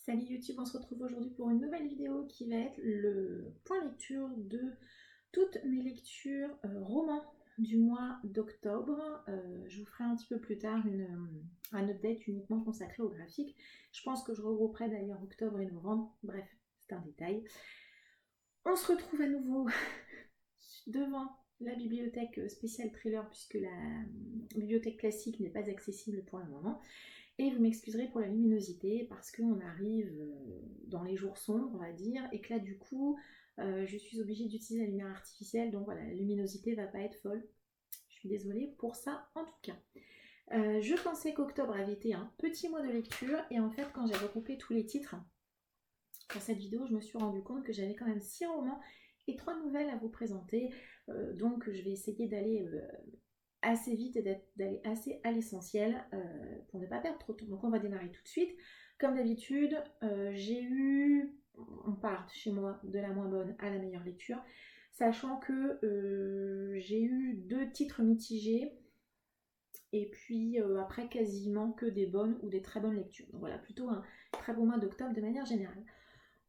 Salut YouTube, on se retrouve aujourd'hui pour une nouvelle vidéo qui va être le point lecture de toutes mes lectures romans du mois d'octobre. Je vous ferai un petit peu plus tard un update uniquement consacré au graphique. Je pense que je regrouperai d'ailleurs octobre et novembre. Bref, c'est un détail. On se retrouve à nouveau devant la bibliothèque spéciale thriller puisque la bibliothèque classique n'est pas accessible pour le moment. Et vous m'excuserez pour la luminosité parce qu'on arrive dans les jours sombres, on va dire, et que là du coup, je suis obligée d'utiliser la lumière artificielle, donc voilà, la luminosité va pas être folle. Je suis désolée pour ça en tout cas. Je pensais qu'octobre avait été un petit mois de lecture, et en fait quand j'ai regroupé tous les titres pour cette vidéo, je me suis rendu compte que j'avais quand même 6 romans et 3 nouvelles à vous présenter, donc je vais essayer d'aller assez vite et d'aller assez à l'essentiel pour ne pas perdre trop de temps. Donc on va démarrer tout de suite. Comme d'habitude, on part chez moi de la moins bonne à la meilleure lecture, sachant que j'ai eu 2 titres mitigés et puis après quasiment que des bonnes ou des très bonnes lectures. Donc voilà, plutôt un très bon mois d'octobre de manière générale.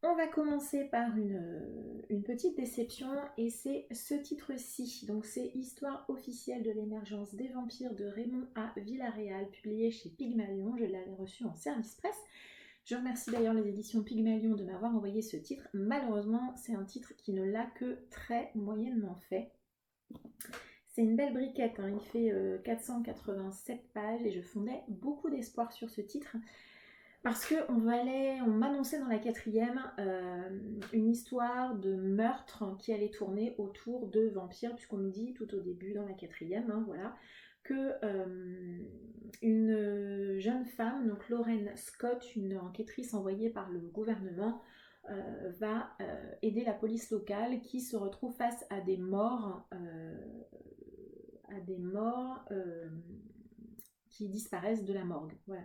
On va commencer par une petite déception et c'est ce titre-ci. Donc c'est Histoire officielle de l'émergence des vampires de Raymond A. Villarreal, publié chez Pygmalion. Je l'avais reçu en service presse. Je remercie d'ailleurs les éditions Pygmalion de m'avoir envoyé ce titre. Malheureusement, c'est un titre qui ne l'a que très moyennement fait. C'est une belle briquette, hein. Il fait 487 pages et je fondais beaucoup d'espoir sur ce titre. Parce qu'on m'annonçait dans la 4e une histoire de meurtre qui allait tourner autour de vampires, puisqu'on nous dit tout au début dans la 4e, hein, voilà, que une jeune femme, donc Lorraine Scott, une enquêtrice envoyée par le gouvernement, va aider la police locale qui se retrouve face à des morts, qui disparaissent de la morgue. Voilà.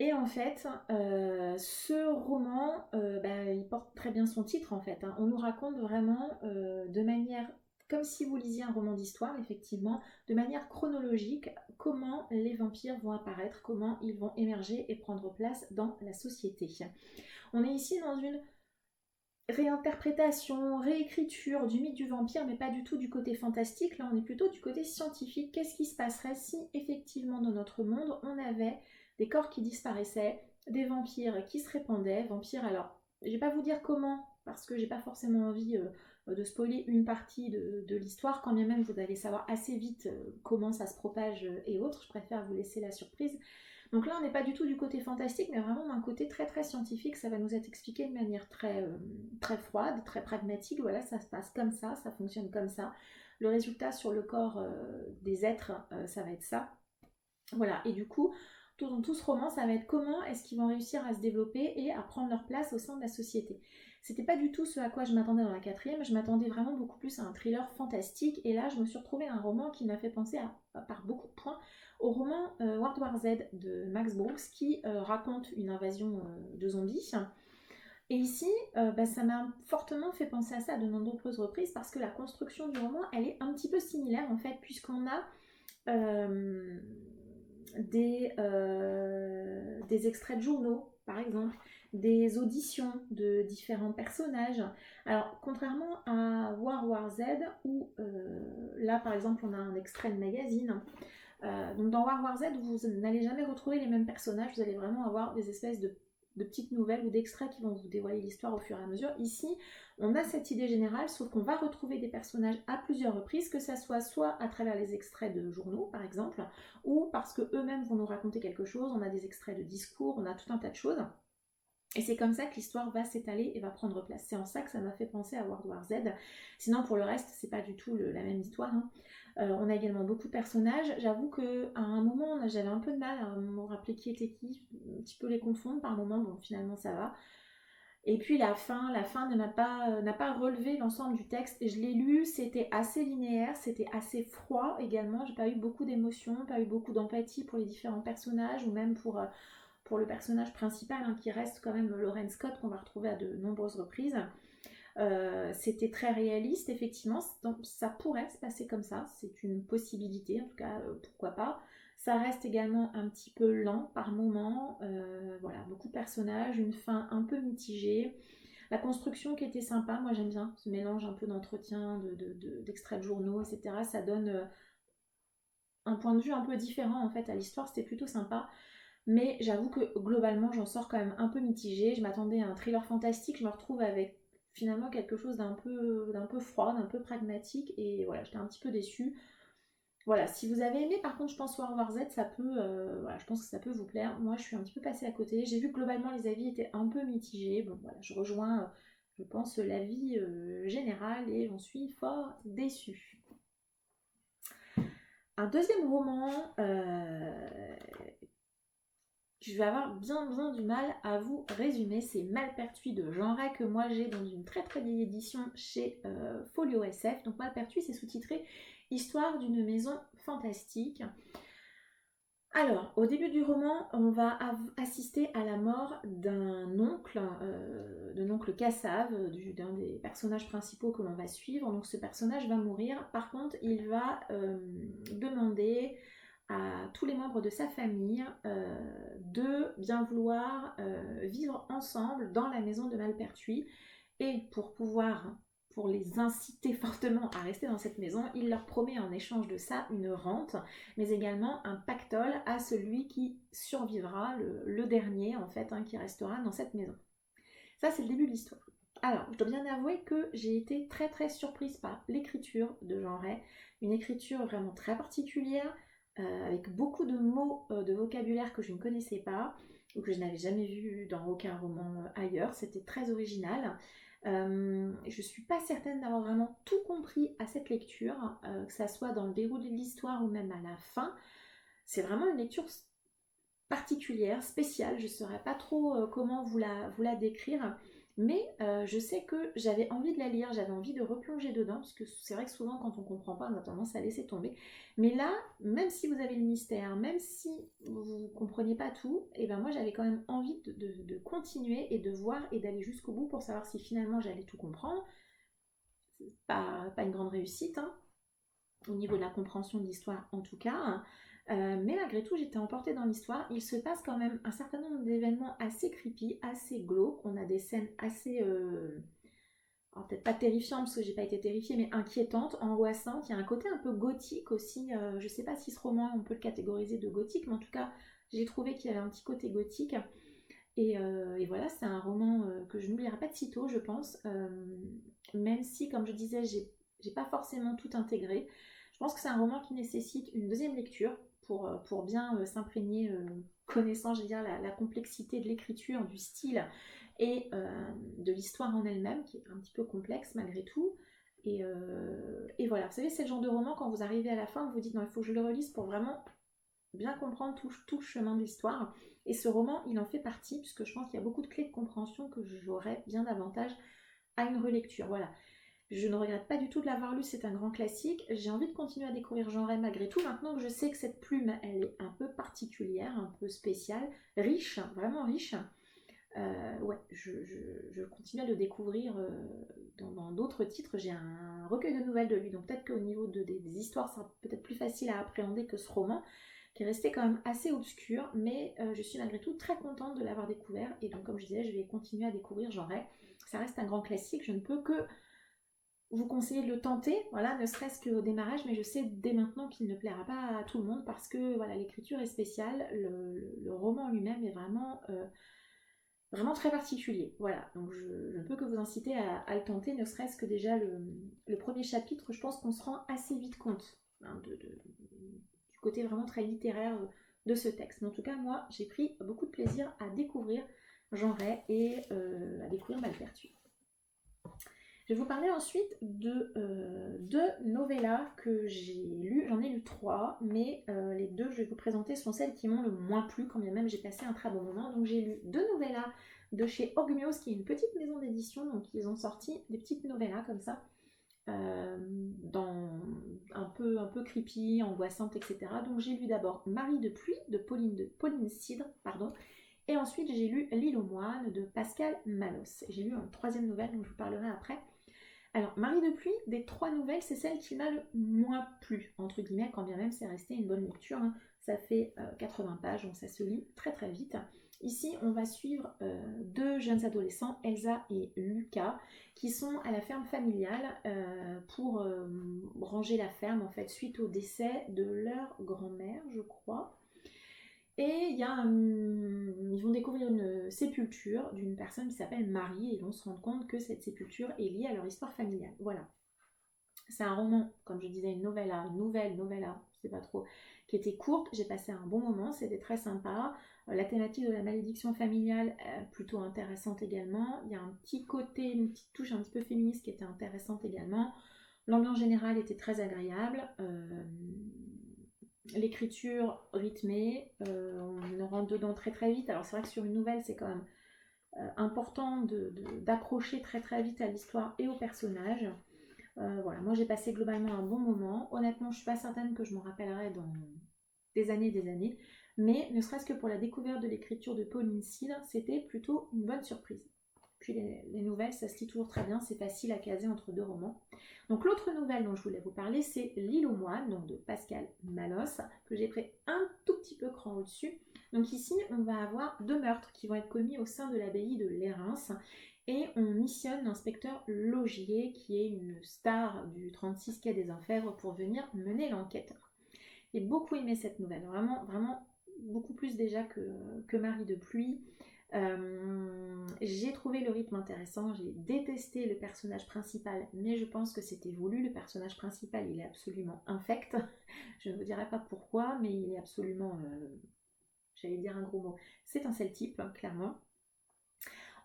Et en fait, ce roman, il porte très bien son titre en fait, hein. On nous raconte vraiment de manière, comme si vous lisiez un roman d'histoire, effectivement, de manière chronologique, comment les vampires vont apparaître, comment ils vont émerger et prendre place dans la société. On est ici dans une réinterprétation, réécriture du mythe du vampire, mais pas du tout du côté fantastique. Là, on est plutôt du côté scientifique. Qu'est-ce qui se passerait si, effectivement, dans notre monde, on avait des corps qui disparaissaient, des vampires qui se répandaient. Vampires, alors, je vais pas vous dire comment, parce que j'ai pas forcément envie de spoiler une partie de l'histoire, quand bien même vous allez savoir assez vite comment ça se propage et autres. Je préfère vous laisser la surprise. Donc là, on n'est pas du tout du côté fantastique, mais vraiment d'un côté très très scientifique. Ça va nous être expliqué de manière très froide, très pragmatique. Voilà, ça se passe comme ça fonctionne comme ça. Le résultat sur le corps des êtres, ça va être ça. Voilà, et du coup, dans tout ce roman, ça va être comment est-ce qu'ils vont réussir à se développer et à prendre leur place au sein de la société. C'était pas du tout ce à quoi je m'attendais dans la 4e, je m'attendais vraiment beaucoup plus à un thriller fantastique, et là je me suis retrouvée à un roman qui m'a fait penser par beaucoup de points au roman World War Z de Max Brooks qui raconte une invasion de zombies. Et ici, ça m'a fortement fait penser à ça à de nombreuses reprises parce que la construction du roman, elle est un petit peu similaire en fait, puisqu'on a des extraits de journaux, par exemple, des auditions de différents personnages. Alors, contrairement à World War Z, où là, par exemple, on a un extrait de magazine. Donc dans World War Z, vous n'allez jamais retrouver les mêmes personnages, vous allez vraiment avoir des espèces de petites nouvelles ou d'extraits qui vont vous dévoiler l'histoire au fur et à mesure. Ici, on a cette idée générale, sauf qu'on va retrouver des personnages à plusieurs reprises, que ça soit à travers les extraits de journaux, par exemple, ou parce qu'eux-mêmes vont nous raconter quelque chose. On a des extraits de discours, on a tout un tas de choses. Et c'est comme ça que l'histoire va s'étaler et va prendre place. C'est en ça que ça m'a fait penser à World War Z. Sinon, pour le reste, c'est pas du tout la même histoire, hein. On a également beaucoup de personnages. J'avoue qu'à un moment, j'avais un peu de mal à me rappeler qui était qui, un petit peu les confondre par moment. Bon, finalement, ça va. Et puis la fin n'a pas relevé l'ensemble du texte. Je l'ai lu, c'était assez linéaire, c'était assez froid également. J'ai pas eu beaucoup d'émotions, pas eu beaucoup d'empathie pour les différents personnages, ou même pour le personnage principal, hein, qui reste quand même Lorraine Scott, qu'on va retrouver à de nombreuses reprises. C'était très réaliste, effectivement, donc ça pourrait se passer comme ça, c'est une possibilité, en tout cas, pourquoi pas. Ça reste également un petit peu lent par moment, voilà, beaucoup de personnages, une fin un peu mitigée. La construction qui était sympa, moi j'aime bien ce mélange un peu d'entretien, d'extraits de journaux, etc. Ça donne un point de vue un peu différent en fait à l'histoire, c'était plutôt sympa. Mais j'avoue que globalement j'en sors quand même un peu mitigée. Je m'attendais à un thriller fantastique, je me retrouve avec finalement quelque chose d'un peu froid, d'un peu pragmatique, et voilà, j'étais un petit peu déçue. Voilà, si vous avez aimé par contre je pense World War Z, ça peut, voilà, je pense que ça peut vous plaire. Moi je suis un petit peu passée à côté, j'ai vu que globalement les avis étaient un peu mitigés. Bon voilà, je rejoins, je pense, l'avis général et j'en suis fort déçue. Un deuxième roman, je vais avoir bien du mal à vous résumer, c'est Malpertuis de Jean Ray que moi j'ai dans une très très vieille édition chez Folio SF. Donc Malpertuis c'est sous-titré Histoire d'une maison fantastique. Alors, au début du roman, on va assister à la mort d'un oncle, de l'oncle Cassave, d'un des personnages principaux que l'on va suivre. Donc ce personnage va mourir. Par contre, il va demander à tous les membres de sa famille de bien vouloir vivre ensemble dans la maison de Malpertuis. Et pour les inciter fortement à rester dans cette maison, il leur promet en échange de ça une rente, mais également un pactole à celui qui survivra, le dernier en fait, qui restera dans cette maison. Ça, c'est le début de l'histoire. Alors, je dois bien avouer que j'ai été très très surprise par l'écriture de Jean Ray, une écriture vraiment très particulière, avec beaucoup de mots de vocabulaire que je ne connaissais pas, ou que je n'avais jamais vu dans aucun roman ailleurs. C'était très original. Je ne suis pas certaine d'avoir vraiment tout compris à cette lecture, que ça soit dans le déroulé de l'histoire ou même à la fin. C'est vraiment une lecture particulière, spéciale, je ne saurais pas trop comment vous la décrire, mais je sais que j'avais envie de la lire, j'avais envie de replonger dedans, parce que c'est vrai que souvent quand on ne comprend pas, on a tendance à laisser tomber. Mais là, même si vous avez le mystère, même si vous ne compreniez pas tout, et ben moi j'avais quand même envie de continuer et de voir et d'aller jusqu'au bout pour savoir si finalement j'allais tout comprendre. C'est pas une grande réussite, au niveau de la compréhension de l'histoire en tout cas. Mais malgré tout, j'étais emportée dans l'histoire. Il se passe quand même un certain nombre d'événements assez creepy, assez glauques. On a des scènes assez, alors peut-être pas terrifiantes parce que j'ai pas été terrifiée, mais inquiétantes, angoissantes. Il y a un côté un peu gothique aussi. Je sais pas si ce roman, on peut le catégoriser de gothique, mais en tout cas, j'ai trouvé qu'il y avait un petit côté gothique. Et voilà, c'est un roman que je n'oublierai pas de sitôt, je pense. Même si, comme je disais, j'ai pas forcément tout intégré. Je pense que c'est un roman qui nécessite une deuxième lecture pour bien s'imprégner, connaissant, je veux dire, la complexité de l'écriture, du style et de l'histoire en elle-même, qui est un petit peu complexe malgré tout. Et voilà, vous savez, c'est le genre de roman, quand vous arrivez à la fin, vous vous dites non, il faut que je le relise pour vraiment bien comprendre tout le chemin de l'histoire. Et ce roman, il en fait partie, puisque je pense qu'il y a beaucoup de clés de compréhension que j'aurais bien davantage à une relecture. Voilà. Je ne regrette pas du tout de l'avoir lu, c'est un grand classique. J'ai envie de continuer à découvrir Jean Ray malgré tout, maintenant que je sais que cette plume, elle est un peu particulière, un peu spéciale, riche, vraiment riche. Ouais, je continue à le découvrir dans d'autres titres. J'ai un recueil de nouvelles de lui, donc peut-être qu'au niveau des histoires, c'est peut-être plus facile à appréhender que ce roman, qui est resté quand même assez obscur, mais je suis malgré tout très contente de l'avoir découvert, et donc comme je disais, je vais continuer à découvrir Jean Ray. Ça reste un grand classique, je ne peux que vous conseiller de le tenter, voilà, ne serait-ce qu'au démarrage, mais je sais dès maintenant qu'il ne plaira pas à tout le monde, parce que voilà, l'écriture est spéciale, le roman lui-même est vraiment très particulier. Voilà, donc je ne peux que vous inciter à le tenter, ne serait-ce que déjà le premier chapitre, je pense qu'on se rend assez vite compte du côté vraiment très littéraire de ce texte. Mais en tout cas, moi, j'ai pris beaucoup de plaisir à découvrir Jean Ray et à découvrir Malpertuis. Je vais vous parler ensuite de deux novellas que j'ai lues. J'en ai lu 3, mais les deux que je vais vous présenter sont celles qui m'ont le moins plu, quand bien même j'ai passé un très bon moment. Donc j'ai lu 2 novellas de chez Ogmios, qui est une petite maison d'édition. Donc ils ont sorti des petites novellas comme ça, un peu creepy, angoissantes, etc. Donc j'ai lu d'abord Marie de pluie de Pauline Cidre, pardon. Et ensuite j'ai lu L'île aux moines de Pascal Manos. J'ai lu une 3e nouvelle dont je vous parlerai après. Alors, Marie de pluie, des 3 nouvelles, c'est celle qui m'a le moins plu, entre guillemets, quand bien même c'est resté une bonne lecture. ça fait 80 pages, donc ça se lit très très vite. Ici, on va suivre deux jeunes adolescents, Elsa et Lucas, qui sont à la ferme familiale pour ranger la ferme, en fait, suite au décès de leur grand-mère, je crois. Et ils vont découvrir une sépulture d'une personne qui s'appelle Marie, et ils vont se rendre compte que cette sépulture est liée à leur histoire familiale. Voilà. C'est un roman, comme je disais, une novella, je sais pas trop, qui était courte. J'ai passé un bon moment, c'était très sympa. La thématique de la malédiction familiale, plutôt intéressante également. Il y a un petit côté, une petite touche un petit peu féministe qui était intéressante également. L'ambiance générale était très agréable. L'écriture rythmée, on rentre dedans très très vite. Alors c'est vrai que sur une nouvelle, c'est quand même important d'accrocher très très vite à l'histoire et aux personnages. Voilà, moi j'ai passé globalement un bon moment. Honnêtement, je suis pas certaine que je m'en rappellerai dans des années, mais ne serait-ce que pour la découverte de l'écriture de Pauline Side, c'était plutôt une bonne surprise. Puis les nouvelles, ça se lit toujours très bien, c'est facile à caser entre deux romans. Donc l'autre nouvelle dont je voulais vous parler, c'est L'île aux moines, donc de Pascal Malos, que j'ai pris un tout petit peu cran au-dessus. Donc ici, on va avoir deux meurtres qui vont être commis au sein de l'abbaye de Lérins. Et on missionne l'inspecteur Logier, qui est une star du 36 quai des Orfèvres, pour venir mener l'enquête. J'ai beaucoup aimé cette nouvelle, vraiment, vraiment beaucoup plus déjà que Marie de Pluie. J'ai trouvé le rythme intéressant, j'ai détesté le personnage principal, mais je pense que c'était voulu. Le personnage principal, il est absolument infect. Je ne vous dirai pas pourquoi, mais il est absolument, j'allais dire un gros mot, c'est un sale type, hein, clairement.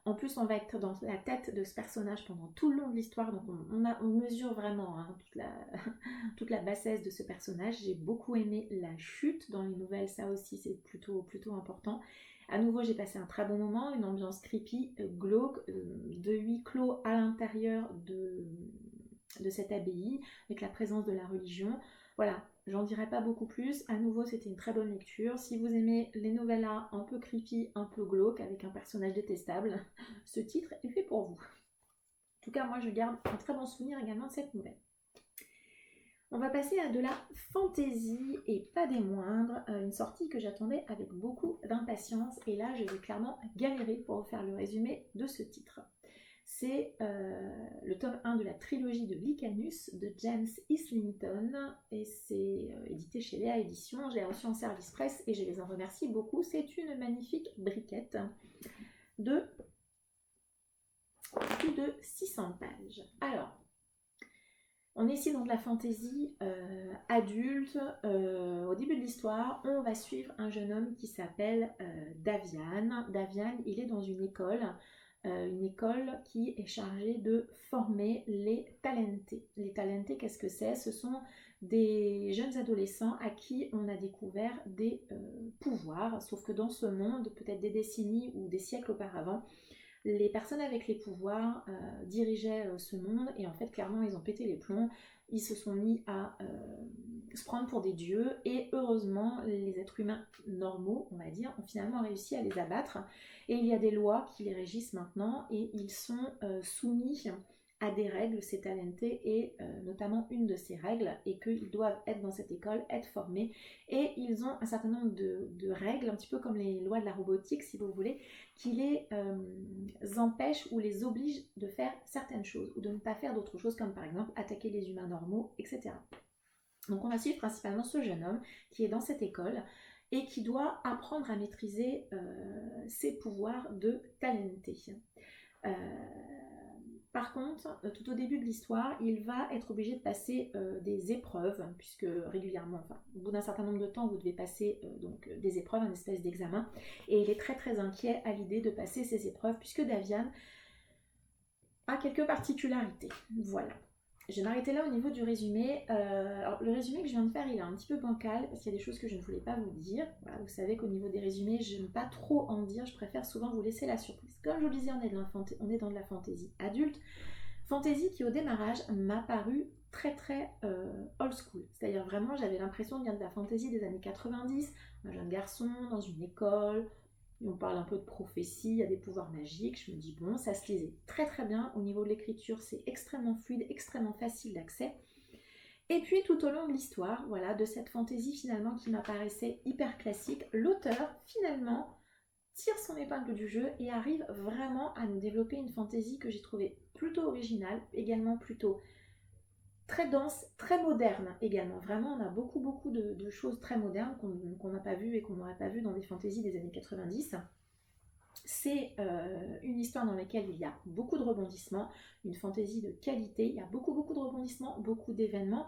En plus, on va être dans la tête de ce personnage pendant tout le long de l'histoire, donc on mesure vraiment toute la bassesse de ce personnage. J'ai beaucoup aimé la chute dans les nouvelles, ça aussi c'est plutôt important. À nouveau, j'ai passé un très bon moment, une ambiance creepy, glauque, de huis clos à l'intérieur de cette abbaye, avec la présence de la religion. Voilà, j'en dirai pas beaucoup plus. À nouveau, c'était une très bonne lecture. Si vous aimez les novellas un peu creepy, un peu glauque, avec un personnage détestable, ce titre est fait pour vous. En tout cas, moi, je garde un très bon souvenir également de cette nouvelle. On va passer à de la fantaisie, et pas des moindres, une sortie que j'attendais avec beaucoup d'impatience, et là, je vais clairement galérer pour vous faire le résumé de ce titre. C'est le tome 1 de la trilogie de Licanus de James Islington, et c'est édité chez Léa Éditions. Je l'ai reçu en service presse et je les en remercie beaucoup. C'est une magnifique briquette de plus de 600 pages. Alors, on est ici dans de la fantaisie adulte. Au début de l'histoire, on va suivre un jeune homme qui s'appelle Davian. Davian, il est dans une école qui est chargée de former les talentés. Les talentés, qu'est-ce que c'est? Ce sont des jeunes adolescents à qui on a découvert des pouvoirs, sauf que dans ce monde, peut-être des décennies ou des siècles auparavant, les personnes avec les pouvoirs dirigeaient ce monde, et en fait clairement ils ont pété les plombs, ils se sont mis à se prendre pour des dieux, et heureusement les êtres humains normaux, on va dire, ont finalement réussi à les abattre, et il y a des lois qui les régissent maintenant, et ils sont soumis à des règles, ces talentés, et notamment une de ces règles est qu'ils doivent être dans cette école, être formés, et ils ont un certain nombre de règles, un petit peu comme les lois de la robotique si vous voulez, qui les empêchent ou les obligent de faire certaines choses, ou de ne pas faire d'autres choses, comme par exemple attaquer les humains normaux, etc. Donc on va suivre principalement ce jeune homme qui est dans cette école et qui doit apprendre à maîtriser ses pouvoirs de talenté. Par contre, tout au début de l'histoire, il va être obligé de passer des épreuves, puisque régulièrement, enfin, au bout d'un certain nombre de temps, vous devez passer des épreuves, une espèce d'examen, et il est très très inquiet à l'idée de passer ces épreuves, puisque Davian a quelques particularités. Voilà. Je vais m'arrêter là au niveau du résumé. Alors, le résumé que je viens de faire, il est un petit peu bancal, parce qu'il y a des choses que je ne voulais pas vous dire. Voilà, vous savez qu'au niveau des résumés, je n'aime pas trop en dire, je préfère souvent vous laisser la surprise. Comme je vous le disais, on est dans de la fantaisie adulte. Fantaisie qui, au démarrage, m'a paru très très old school. C'est-à-dire vraiment, j'avais l'impression de lire de la fantaisie des années 90, un jeune garçon dans une école, et on parle un peu de prophétie, il y a des pouvoirs magiques, je me dis bon, ça se lisait très très bien, au niveau de l'écriture c'est extrêmement fluide, extrêmement facile d'accès, Et puis tout au long de l'histoire, voilà, de cette fantaisie finalement qui m'apparaissait hyper classique, l'auteur finalement tire son épingle du jeu et arrive vraiment à nous développer une fantaisie que j'ai trouvée plutôt originale, également plutôt très dense, très moderne également. Vraiment, on a beaucoup de choses très modernes qu'on n'a pas vues et qu'on n'aurait pas vues dans des fantaisies des années 90. C'est une histoire dans laquelle il y a beaucoup de rebondissements, une fantaisie de qualité, il y a beaucoup de rebondissements, beaucoup d'événements,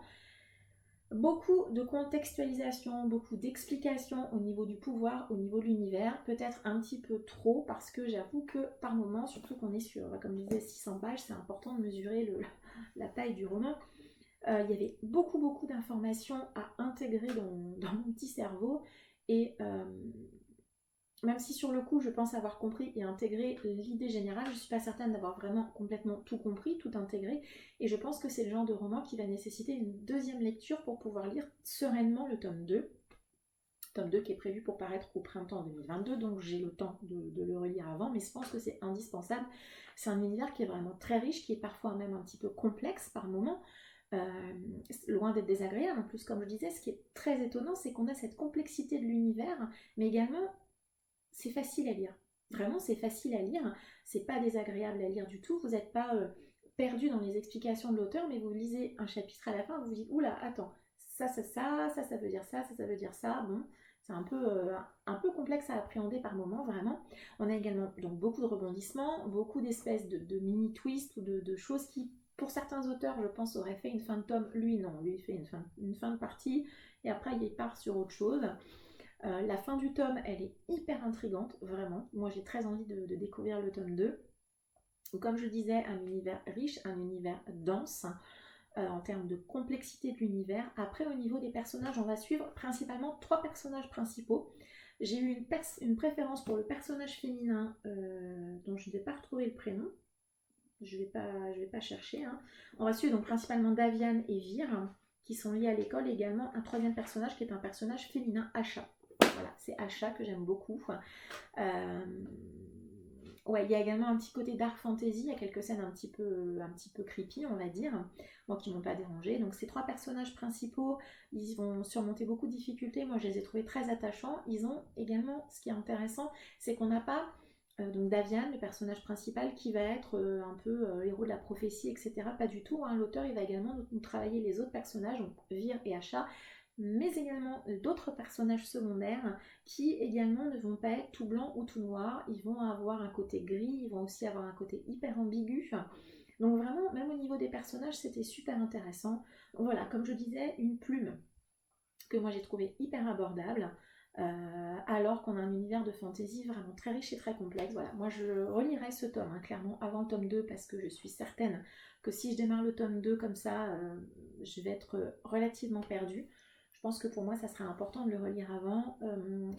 beaucoup de contextualisation, beaucoup d'explications au niveau du pouvoir, au niveau de l'univers, peut-être un petit peu trop, parce que j'avoue que par moment, surtout qu'on est sur, comme je disais, 600 pages, c'est important de mesurer la taille du roman. Il y avait beaucoup d'informations à intégrer dans mon petit cerveau, et même si sur le coup je pense avoir compris et intégré l'idée générale, je ne suis pas certaine d'avoir vraiment complètement tout compris, tout intégré, et je pense que c'est le genre de roman qui va nécessiter une deuxième lecture pour pouvoir lire sereinement le tome 2. Tome 2 qui est prévu pour paraître au printemps 2022, donc j'ai le temps de le relire avant, mais je pense que c'est indispensable. C'est un univers qui est vraiment très riche, qui est parfois même un petit peu complexe par moments, loin d'être désagréable. En plus, comme je disais, ce qui est très étonnant, c'est qu'on a cette complexité de l'univers, mais également c'est facile à lire. Vraiment, c'est facile à lire. C'est pas désagréable à lire du tout. Vous n'êtes pas perdu dans les explications de l'auteur, mais vous lisez un chapitre à la fin, vous vous dites oula, attends, ça veut dire ça veut dire ça. Bon, c'est un peu complexe à appréhender par moment, vraiment. On a également donc beaucoup de rebondissements, beaucoup d'espèces de mini twists ou de choses qui, pour certains auteurs, je pense, auraient fait une fin de tome. Lui, non, lui, il fait une fin de partie et après, il part sur autre chose. La fin du tome, elle est hyper intrigante, vraiment. Moi, j'ai très envie de découvrir le tome 2. Comme je disais, un univers riche, un univers dense, en termes de complexité de l'univers. Après, au niveau des personnages, on va suivre principalement 3 personnages principaux. J'ai eu une préférence pour le personnage féminin, dont je ne vais pas retrouver le prénom. Je vais pas chercher. Hein. On va suivre donc principalement Daviane et Vir, qui sont liés à l'école, et également un 3e personnage qui est un personnage féminin, Asha. Voilà, c'est Asha que j'aime beaucoup. Ouais, il y a également un petit côté dark fantasy, il y a quelques scènes un petit peu creepy, on va dire, moi qui m'ont pas dérangé. Donc ces 3 personnages principaux, ils vont surmonter beaucoup de difficultés. Moi, je les ai trouvés très attachants. Ils ont également, ce qui est intéressant, c'est qu'on n'a pas donc Daviane, le personnage principal, qui va être un peu héros de la prophétie, etc. Pas du tout. Hein. L'auteur, il va également nous travailler les autres personnages, donc Vir et Asha, mais également d'autres personnages secondaires qui également ne vont pas être tout blanc ou tout noir, ils vont avoir un côté gris, ils vont aussi avoir un côté hyper ambigu. Donc vraiment, même au niveau des personnages, c'était super intéressant. Donc voilà, comme je disais, une plume que moi j'ai trouvé hyper abordable, alors qu'on a un univers de fantasy vraiment très riche et très complexe. Voilà, moi je relirai ce tome, hein, clairement, avant le tome 2, parce que je suis certaine que si je démarre le tome 2 comme ça, je vais être relativement perdue. Je pense que pour moi, ça serait important de le relire avant.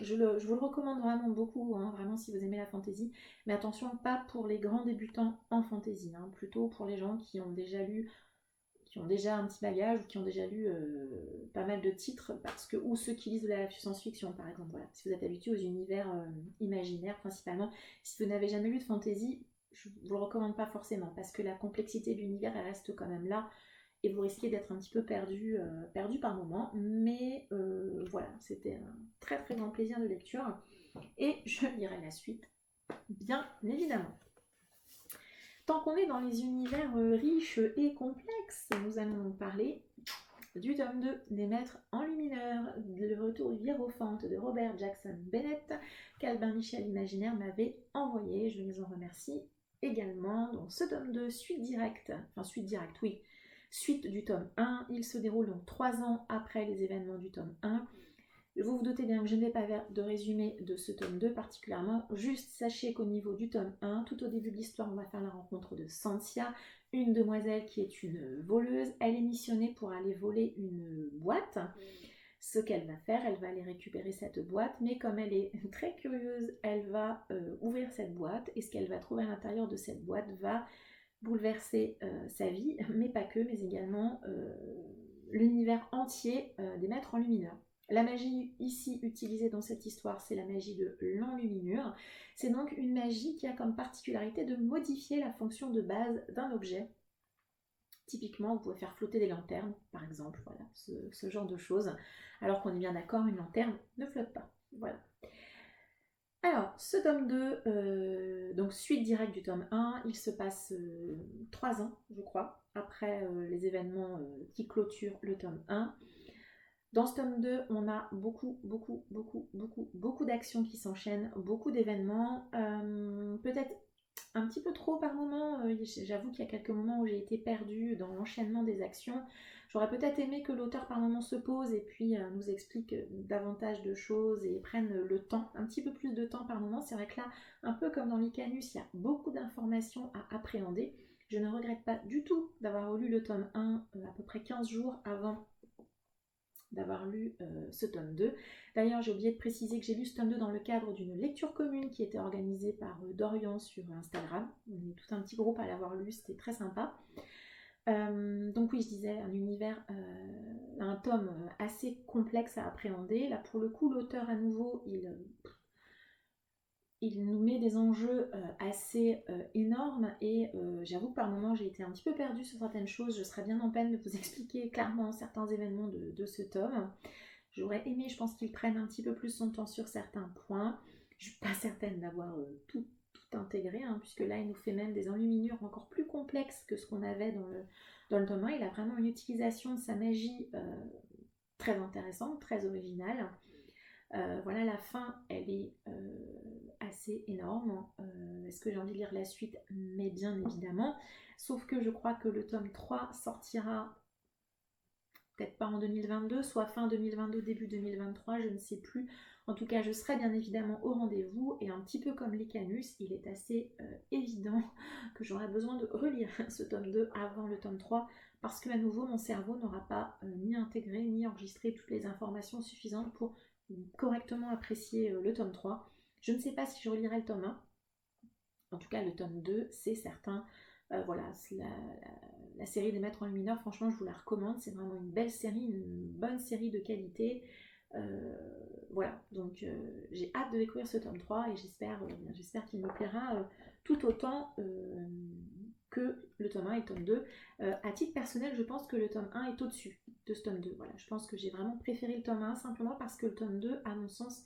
Je vous le recommande vraiment beaucoup, hein, vraiment si vous aimez la fantasy. Mais attention, pas pour les grands débutants en fantasy, hein, plutôt pour les gens qui ont déjà lu, qui ont déjà un petit bagage ou qui ont déjà lu pas mal de titres, ou ceux qui lisent de la science-fiction, par exemple. Voilà. Si vous êtes habitué aux univers imaginaires principalement, si vous n'avez jamais lu de fantasy, je ne vous le recommande pas forcément, parce que la complexité de l'univers, elle reste quand même là. Et vous risquez d'être un petit peu perdu par moment. Mais voilà, c'était un très très grand plaisir de lecture. Et je lirai la suite, bien évidemment. Tant qu'on est dans les univers riches et complexes, nous allons parler du tome 2 des Maîtres Enlumineurs, le retour hiérophante de Robert Jackson Bennett, qu'Albin Michel Imaginaire m'avait envoyé. Je les en remercie également. Donc ce tome 2, suite directe, oui, suite du tome 1, il se déroule donc 3 ans après les événements du tome 1. Vous vous doutez bien que je n'ai pas de résumé de ce tome 2 particulièrement, juste sachez qu'au niveau du tome 1, tout au début de l'histoire, on va faire la rencontre de Santia, une demoiselle qui est une voleuse. Elle est missionnée pour aller voler une boîte. Ce qu'elle va faire, elle va aller récupérer cette boîte, mais comme elle est très curieuse, elle va ouvrir cette boîte, et ce qu'elle va trouver à l'intérieur de cette boîte va bouleverser sa vie, mais pas que, mais également l'univers entier des Maîtres Enlumineurs. La magie ici utilisée dans cette histoire, c'est la magie de l'enluminure. C'est donc une magie qui a comme particularité de modifier la fonction de base d'un objet Typiquement, vous pouvez faire flotter des lanternes, par exemple, voilà, ce genre de choses. Alors qu'on est bien d'accord, une lanterne ne flotte pas. Voilà. Alors, ce tome 2, donc suite directe du tome 1, il se passe 3 ans, je crois, après les événements qui clôturent le tome 1. Dans ce tome 2, on a beaucoup d'actions qui s'enchaînent, beaucoup d'événements, peut-être un petit peu trop par moment. J'avoue qu'il y a quelques moments où j'ai été perdue dans l'enchaînement des actions. J'aurais peut-être aimé que l'auteur par moment se pose et puis nous explique davantage de choses et prenne le temps, un petit peu plus de temps par moment. C'est vrai que là, un peu comme dans Licanus, il y a beaucoup d'informations à appréhender. Je ne regrette pas du tout d'avoir lu le tome 1 à peu près 15 jours avant d'avoir lu ce tome 2. D'ailleurs, j'ai oublié de préciser que j'ai lu ce tome 2 dans le cadre d'une lecture commune qui était organisée par Dorian sur Instagram. On est tout un petit groupe à l'avoir lu, c'était très sympa. Donc oui, je disais, un univers, un tome assez complexe à appréhender. Là, pour le coup, l'auteur, à nouveau, il nous met des enjeux assez énormes et j'avoue que par moments j'ai été un petit peu perdue sur certaines choses. Je serais bien en peine de vous expliquer clairement certains événements de ce tome. J'aurais aimé, je pense, qu'il prenne un petit peu plus son temps sur certains points. Je ne suis pas certaine d'avoir tout intégré, hein, puisque là il nous fait même des enluminures encore plus complexes que ce qu'on avait dans le tome 1. Il a vraiment une utilisation de sa magie très intéressante, très originale. Voilà, la fin, elle est assez énorme. Est-ce que j'ai envie de lire la suite? Mais bien évidemment. Sauf que je crois que le tome 3 sortira peut-être pas en 2022, soit fin 2022, début 2023, je ne sais plus. En tout cas, je serai bien évidemment au rendez-vous. Et un petit peu comme Licanus, il est assez évident que j'aurai besoin de relire ce tome 2 avant le tome 3. Parce que à nouveau, mon cerveau n'aura pas ni intégré, ni enregistré toutes les informations suffisantes pour correctement apprécier le tome 3. Je ne sais pas si je relirai le tome 1. En tout cas, le tome 2, c'est certain. Voilà, la série des Maîtres en Lumineur, franchement, je vous la recommande. C'est vraiment une belle série, une bonne série de qualité. Voilà, donc j'ai hâte de découvrir ce tome 3 et j'espère qu'il me plaira tout autant que le tome 1 et le tome 2. À titre personnel, je pense que le tome 1 est au-dessus de ce tome 2. Voilà, je pense que j'ai vraiment préféré le tome 1 simplement parce que le tome 2, à mon sens,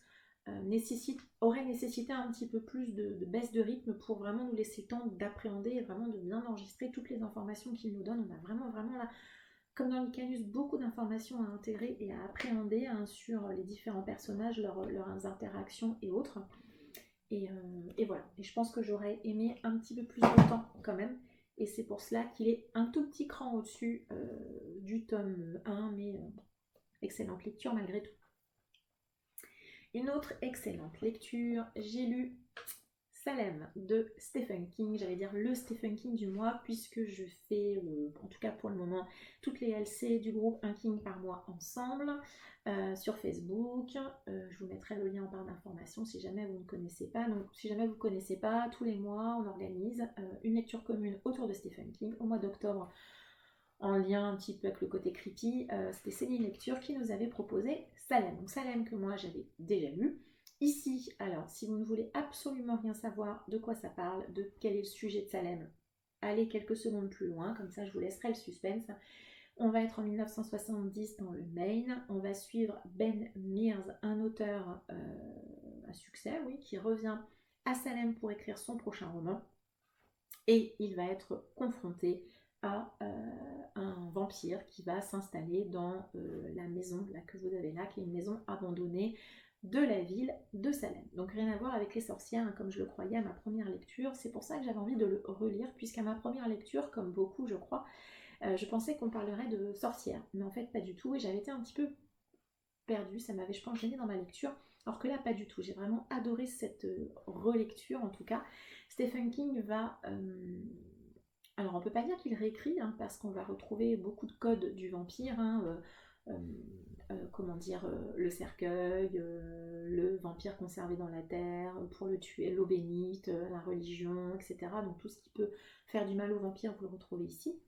aurait nécessité un petit peu plus de baisse de rythme pour vraiment nous laisser le temps d'appréhender et vraiment de bien enregistrer toutes les informations qu'il nous donne. On a vraiment là, comme dans Licanus, beaucoup d'informations à intégrer et à appréhender sur les différents personnages, leurs interactions et autres. Et voilà. Et je pense que j'aurais aimé un petit peu plus de temps quand même. Et c'est pour cela qu'il est un tout petit cran au-dessus du tome 1, mais excellente lecture malgré tout. Une autre excellente lecture, j'ai lu Salem de Stephen King, j'allais dire le Stephen King du mois, puisque je fais, en tout cas pour le moment, toutes les LC du groupe Un King par mois ensemble sur Facebook. Je vous mettrai le lien en barre d'informations si jamais vous ne connaissez pas. Donc si jamais vous ne connaissez pas, tous les mois on organise une lecture commune autour de Stephen King au mois d'octobre, en lien un petit peu avec le côté creepy. C'était Céline Lecture qui nous avait proposé Salem. Donc Salem que moi j'avais déjà lu. Ici, alors si vous ne voulez absolument rien savoir de quoi ça parle, de quel est le sujet de Salem, allez quelques secondes plus loin, comme ça je vous laisserai le suspense. On va être en 1970 dans le Maine. On va suivre Ben Mears, un auteur à succès, oui, qui revient à Salem pour écrire son prochain roman. Et il va être confronté à un vampire qui va s'installer dans la maison là, que vous avez là, qui est une maison abandonnée de la ville de Salem. Donc rien à voir avec les sorcières, hein, comme je le croyais à ma première lecture. C'est pour ça que j'avais envie de le relire, puisqu'à ma première lecture, comme beaucoup je crois, je pensais qu'on parlerait de sorcières. Mais en fait pas du tout, et j'avais été un petit peu perdue, ça m'avait je pense gênée dans ma lecture. Alors que là pas du tout, j'ai vraiment adoré cette relecture en tout cas. Stephen King va... alors on ne peut pas dire qu'il réécrit, hein, parce qu'on va retrouver beaucoup de codes du vampire, hein, comment dire, le cercueil, le vampire conservé dans la terre, pour le tuer, l'eau bénite, la religion, etc. Donc tout ce qui peut faire du mal au vampire, vous le retrouvez ici.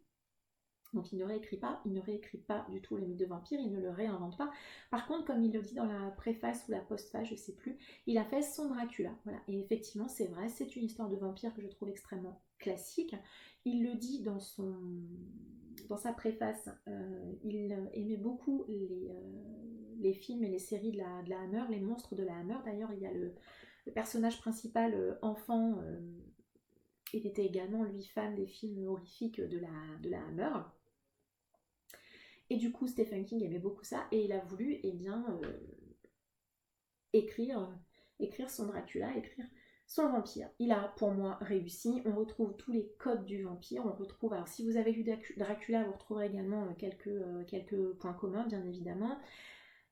Donc il ne réécrit pas du tout le mythe de vampire, il ne le réinvente pas. Par contre, comme il le dit dans la préface ou la postface, je ne sais plus, il a fait son Dracula. Voilà. Et effectivement, c'est vrai, c'est une histoire de vampire que je trouve extrêmement classique. Il le dit dans dans sa préface, il aimait beaucoup les films et les séries de la Hammer, les monstres de la Hammer. D'ailleurs, il y a le personnage principal enfant, il était également lui fan des films horrifiques de la Hammer. Et du coup, Stephen King aimait beaucoup ça et il a voulu écrire, écrire son Dracula, écrire son vampire. Il a pour moi réussi. On retrouve tous les codes du vampire. On retrouve, alors si vous avez lu Dracula, vous retrouverez également quelques points communs, bien évidemment.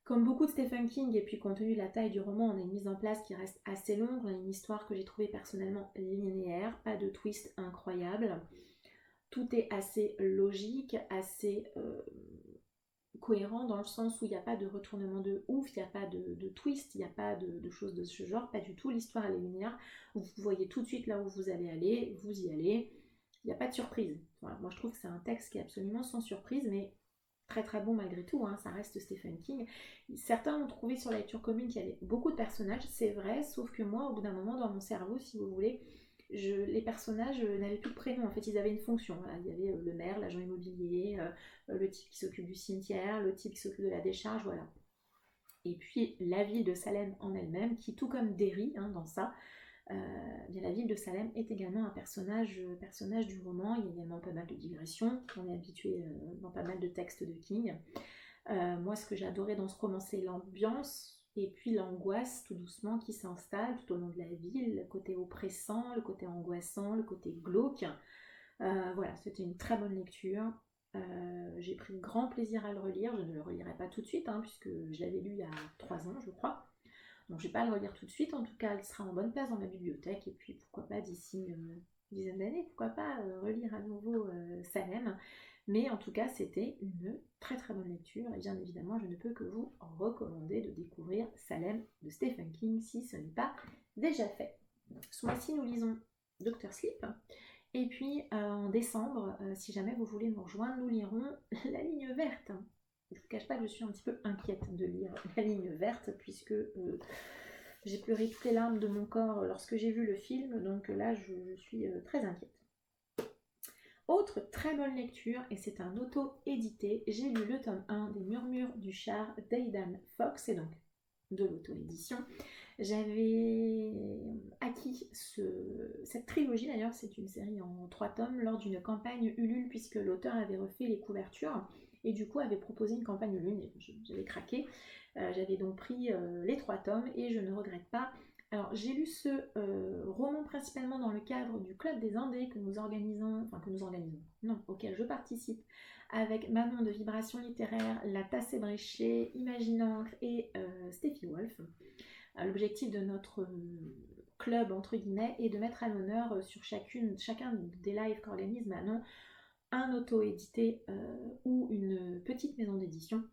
Comme beaucoup de Stephen King, et puis compte tenu de la taille du roman, on a une mise en place qui reste assez longue. On a une histoire que j'ai trouvée personnellement linéaire, pas de twist incroyable. Tout est assez logique, assez cohérent dans le sens où il n'y a pas de retournement de ouf, il n'y a pas de twist, il n'y a pas de choses de ce genre, pas du tout. L'histoire elle est linéaire, vous voyez tout de suite là où vous allez aller, vous y allez, il n'y a pas de surprise. Voilà, moi je trouve que c'est un texte qui est absolument sans surprise, mais très très bon malgré tout, hein, ça reste Stephen King. Certains ont trouvé sur la lecture commune qu'il y avait beaucoup de personnages, c'est vrai, sauf que moi au bout d'un moment dans mon cerveau, si vous voulez, les personnages n'avaient plus de prénom, en fait ils avaient une fonction. Voilà. Il y avait le maire, l'agent immobilier, le type qui s'occupe du cimetière, le type qui s'occupe de la décharge, voilà. Et puis la ville de Salem en elle-même, qui tout comme Derry hein, dans ça, bien la ville de Salem est également un personnage du roman. Il y a également pas mal de digressions, on est habitué dans pas mal de textes de King. Moi ce que j'ai adoré dans ce roman c'est l'ambiance, et puis l'angoisse tout doucement qui s'installe tout au long de la ville, le côté oppressant, le côté angoissant, le côté glauque. Voilà, c'était une très bonne lecture. J'ai pris grand plaisir à le relire. Je ne le relirai pas tout de suite, hein, puisque je l'avais lu il y a 3 ans, je crois. Donc je ne vais pas le relire tout de suite. En tout cas, il sera en bonne place dans ma bibliothèque. Et puis pourquoi pas d'ici une dizaine d'années, pourquoi pas relire à nouveau Salem. Mais en tout cas, c'était une très très bonne lecture. Et bien évidemment, je ne peux que vous recommander de découvrir Salem de Stephen King si ce n'est pas déjà fait. Ce mois-ci, nous lisons Dr. Sleep. Et puis en décembre, si jamais vous voulez nous rejoindre, nous lirons La Ligne Verte. Je ne vous cache pas que je suis un petit peu inquiète de lire La Ligne Verte, puisque j'ai pleuré toutes les larmes de mon corps lorsque j'ai vu le film, donc là je suis très inquiète. Autre très bonne lecture, et c'est un auto-édité, j'ai lu le tome 1 des Murmures du Char d'Aidan Fox, et donc de l'auto-édition. J'avais acquis cette trilogie, d'ailleurs c'est une série en 3 tomes, lors d'une campagne Ulule, puisque l'auteur avait refait les couvertures, et du coup avait proposé une campagne Ulule, et j'avais craqué. J'avais donc pris les 3 tomes, et je ne regrette pas. Alors j'ai lu ce roman principalement dans le cadre du Club des Indés auquel je participe, avec Manon de Vibration Littéraire, La Tasse Ébréchée, Imaginancre et Steffi Wolf. L'objectif de notre club, entre guillemets, est de mettre à l'honneur sur chacun des lives qu'organise Manon un auto-édité ou une petite maison d'édition.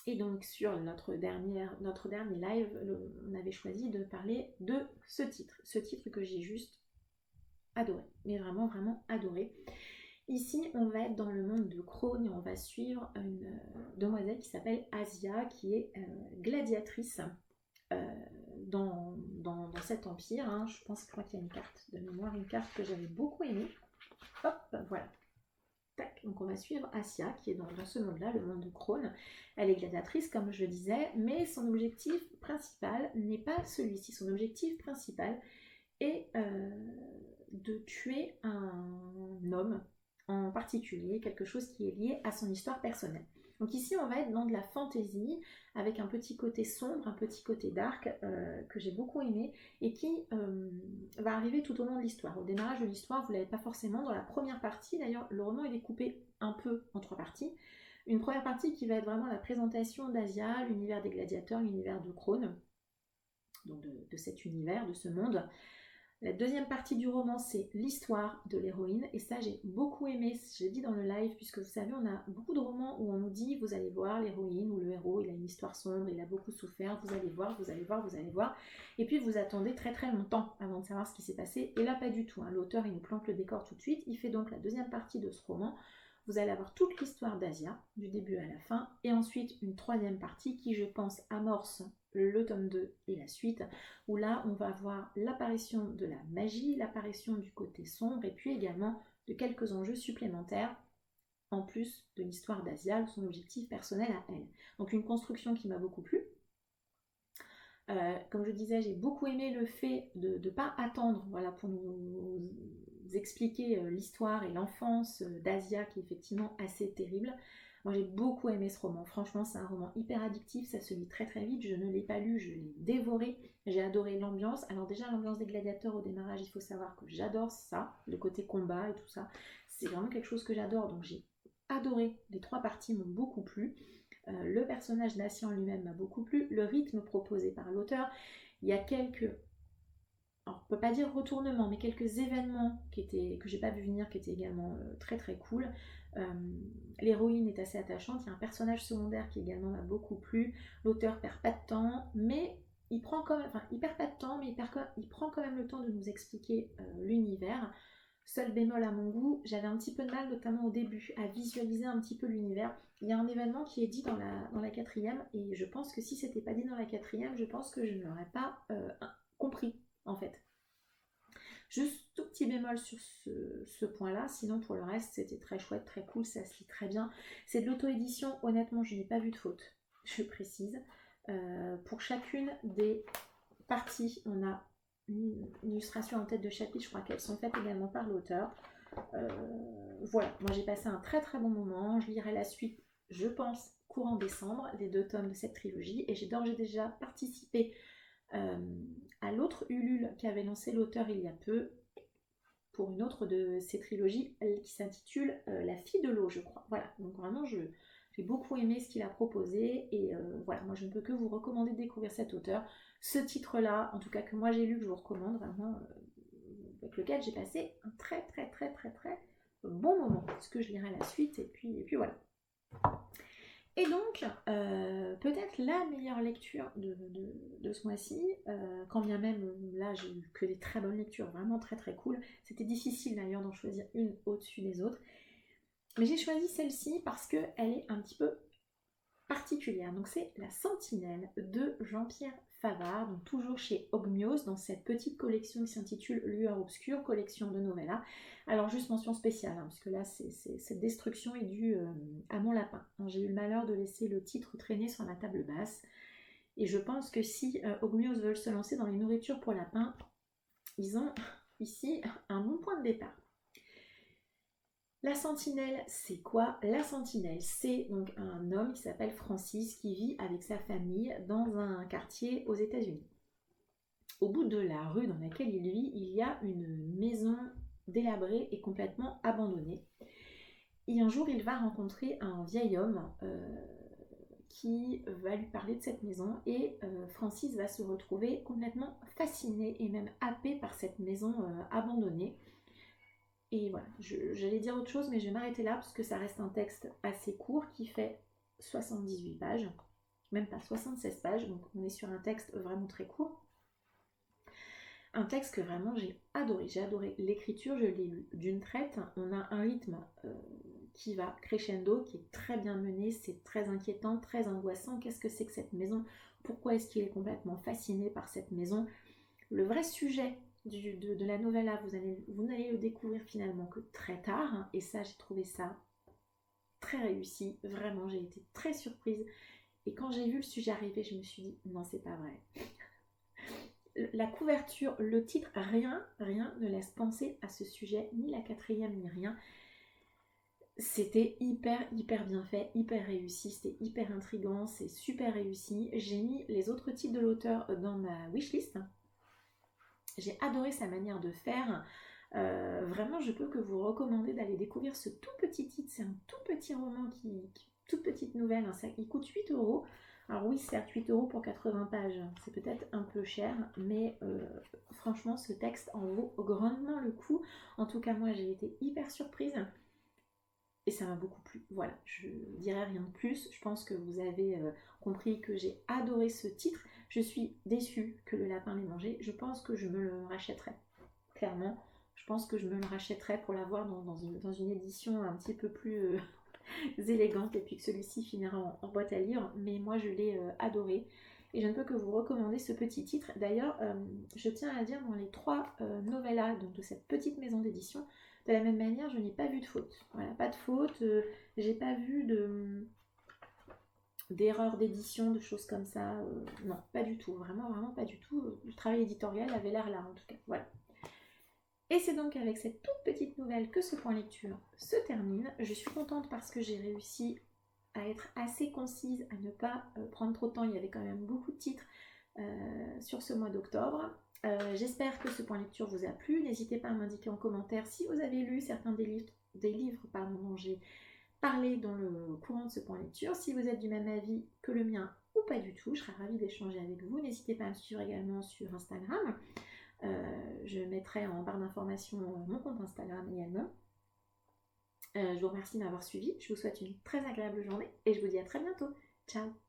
Et donc sur notre dernier live, on avait choisi de parler de ce titre que j'ai juste adoré, mais vraiment vraiment adoré. Ici, on va être dans le monde de Crone et on va suivre une demoiselle qui s'appelle Asia, qui est gladiatrice dans cet empire. Hein. Je crois qu'il y a une carte de mémoire, une carte que j'avais beaucoup aimée. Hop, voilà. Tac. Donc on va suivre Asia, qui est dans ce monde-là, le monde de Crone. Elle est gladiatrice, comme je le disais, mais son objectif principal n'est pas celui-ci. Son objectif principal est de tuer un homme en particulier, quelque chose qui est lié à son histoire personnelle. Donc ici, on va être dans de la fantaisie, avec un petit côté sombre, un petit côté dark, que j'ai beaucoup aimé, et qui va arriver tout au long de l'histoire. Au démarrage de l'histoire, vous ne l'avez pas forcément dans la première partie, d'ailleurs, le roman est découpé un peu en 3 parties. Une première partie qui va être vraiment la présentation d'Asia, l'univers des gladiateurs, l'univers de Crone, donc de cet univers, de ce monde. La deuxième partie du roman, c'est l'histoire de l'héroïne, et ça j'ai beaucoup aimé, j'ai dit dans le live, puisque vous savez, on a beaucoup de romans où on nous dit, vous allez voir, l'héroïne ou le héros, il a une histoire sombre, il a beaucoup souffert, vous allez voir, et puis vous attendez très très longtemps avant de savoir ce qui s'est passé, et là pas du tout, hein. L'auteur il nous plante le décor tout de suite, il fait donc la deuxième partie de ce roman. Vous allez avoir toute l'histoire d'Asia, du début à la fin, et ensuite une troisième partie qui, je pense, amorce le tome 2 et la suite, où là, on va voir l'apparition de la magie, l'apparition du côté sombre, et puis également de quelques enjeux supplémentaires en plus de l'histoire d'Asia, son objectif personnel à elle. Donc une construction qui m'a beaucoup plu. Comme je disais, j'ai beaucoup aimé le fait de ne pas attendre, voilà, pour nous expliquer l'histoire et l'enfance d'Asia, qui est effectivement assez terrible. Moi j'ai beaucoup aimé ce roman, franchement c'est un roman hyper addictif, ça se lit très très vite, je ne l'ai pas lu, je l'ai dévoré, j'ai adoré l'ambiance. Alors déjà l'ambiance des gladiateurs au démarrage, il faut savoir que j'adore ça, le côté combat et tout ça, c'est vraiment quelque chose que j'adore, donc j'ai adoré, les 3 parties m'ont beaucoup plu. Le personnage d'Asia en lui-même m'a beaucoup plu, le rythme proposé par l'auteur, il y a quelques, alors, on peut pas dire retournements, mais quelques événements que j'ai pas vu venir, qui étaient également très très cool. Euh, L'héroïne est assez attachante, il y a un personnage secondaire qui également m'a beaucoup plu, l'auteur perd pas de temps, mais il prend quand même, enfin il perd pas de temps, mais il prend quand même le temps de nous expliquer l'univers. Seul bémol à mon goût, j'avais un petit peu de mal, notamment au début, à visualiser un petit peu l'univers. Il y a un événement qui est dit dans la 4e, et je pense que si c'était pas dit dans la 4e, je pense que je ne l'aurais pas compris, en fait. Juste tout petit bémol sur ce point-là, sinon pour le reste, c'était très chouette, très cool, ça se lit très bien. C'est de l'auto-édition, honnêtement, je n'ai pas vu de faute, je précise. Pour chacune des parties, on a une illustration en tête de chapitre, je crois qu'elles sont faites également par l'auteur. Voilà, moi j'ai passé un très très bon moment, je lirai la suite, je pense, courant décembre, les 2 tomes de cette trilogie, et j'ai d'ores et déjà participé à l'autre Ulule qu'avait lancé l'auteur il y a peu, pour une autre de ces trilogies qui s'intitule La fille de l'eau, je crois. Voilà, donc vraiment j'ai beaucoup aimé ce qu'il a proposé, et voilà, moi je ne peux que vous recommander de découvrir cet auteur. Ce titre-là, en tout cas que moi j'ai lu, que je vous recommande vraiment, avec lequel j'ai passé un très très très très très bon moment, parce que je lirai la suite, et puis voilà. Et donc, peut-être la meilleure lecture de ce mois-ci, quand bien même là j'ai eu que des très bonnes lectures, vraiment très très cool. C'était difficile d'ailleurs d'en choisir une au-dessus des autres. Mais j'ai choisi celle-ci parce qu'elle est un petit peu particulière. Donc c'est La Sentinelle de Jean-Pierre Favard, donc toujours chez Ogmios, dans cette petite collection qui s'intitule Lueur Obscure, collection de novellas. Alors juste mention spéciale, hein, parce que là cette destruction est due à mon lapin. J'ai eu le malheur de laisser le titre traîner sur ma table basse, et je pense que si Ogmios veulent se lancer dans les nourritures pour lapins, ils ont ici un bon point de départ. La Sentinelle, c'est quoi? La Sentinelle, c'est donc un homme qui s'appelle Francis, qui vit avec sa famille dans un quartier aux États-Unis. Au bout de la rue dans laquelle il vit, il y a une maison délabrée et complètement abandonnée. Et un jour, il va rencontrer un vieil homme qui va lui parler de cette maison, et Francis va se retrouver complètement fasciné et même happé par cette maison abandonnée. Et voilà, j'allais dire autre chose, mais je vais m'arrêter là parce que ça reste un texte assez court qui fait 78 pages, même pas 76 pages, donc on est sur un texte vraiment très court. Un texte que vraiment j'ai adoré l'écriture, je l'ai lu d'une traite, on a un rythme qui va crescendo, qui est très bien mené, c'est très inquiétant, très angoissant. Qu'est-ce que c'est que cette maison? Pourquoi est-ce qu'il est complètement fasciné par cette maison? Le vrai sujet de la novella, vous n'allez le découvrir finalement que très tard, hein, et ça, j'ai trouvé ça très réussi, vraiment, j'ai été très surprise, et quand j'ai vu le sujet arriver, je me suis dit, non, c'est pas vrai. La couverture, le titre, rien ne laisse penser à ce sujet, ni la 4e, ni rien. C'était hyper bien fait, hyper réussi, c'était hyper intriguant, c'est super réussi. J'ai mis les autres titres de l'auteur dans ma wishlist. J'ai adoré sa manière de faire. Vraiment, je peux que vous recommander d'aller découvrir ce tout petit titre. C'est un tout petit roman, toute petite nouvelle. Hein, il coûte 8 €. Alors oui, certes, 8 € pour 80 pages, c'est peut-être un peu cher, mais franchement, ce texte en vaut grandement le coup. En tout cas, moi, j'ai été hyper surprise. Et ça m'a beaucoup plu. Voilà, je dirais rien de plus. Je pense que vous avez compris que j'ai adoré ce titre. Je suis déçue que le lapin l'ait mangé. Je pense que je me le rachèterai. Clairement, je pense que je me le rachèterai pour l'avoir dans une édition un petit peu plus élégante, et puis que celui-ci finira en boîte à lire. Mais moi, je l'ai adoré. Et je ne peux que vous recommander ce petit titre. D'ailleurs, je tiens à dire, dans les 3 novellas donc, de cette petite maison d'édition, De la même manière, je n'ai pas vu de faute. Voilà, pas de faute. J'ai pas vu d'erreurs d'édition, de choses comme ça. Non, pas du tout. Vraiment, vraiment pas du tout. Le travail éditorial avait l'air là, en tout cas. Voilà. Et c'est donc avec cette toute petite nouvelle que ce point lecture se termine. Je suis contente parce que j'ai réussi à être assez concise, à ne pas prendre trop de temps. Il y avait quand même beaucoup de titres sur ce mois d'octobre. J'espère que ce point lecture vous a plu. N'hésitez pas à m'indiquer en commentaire si vous avez lu certains des livres dont j'ai parlé dans le courant de ce point lecture. Si vous êtes du même avis que le mien ou pas du tout, je serais ravie d'échanger avec vous. N'hésitez pas à me suivre également sur Instagram. Je mettrai en barre d'informations mon compte Instagram également. Je vous remercie de m'avoir suivi. Je vous souhaite une très agréable journée et je vous dis à très bientôt. Ciao!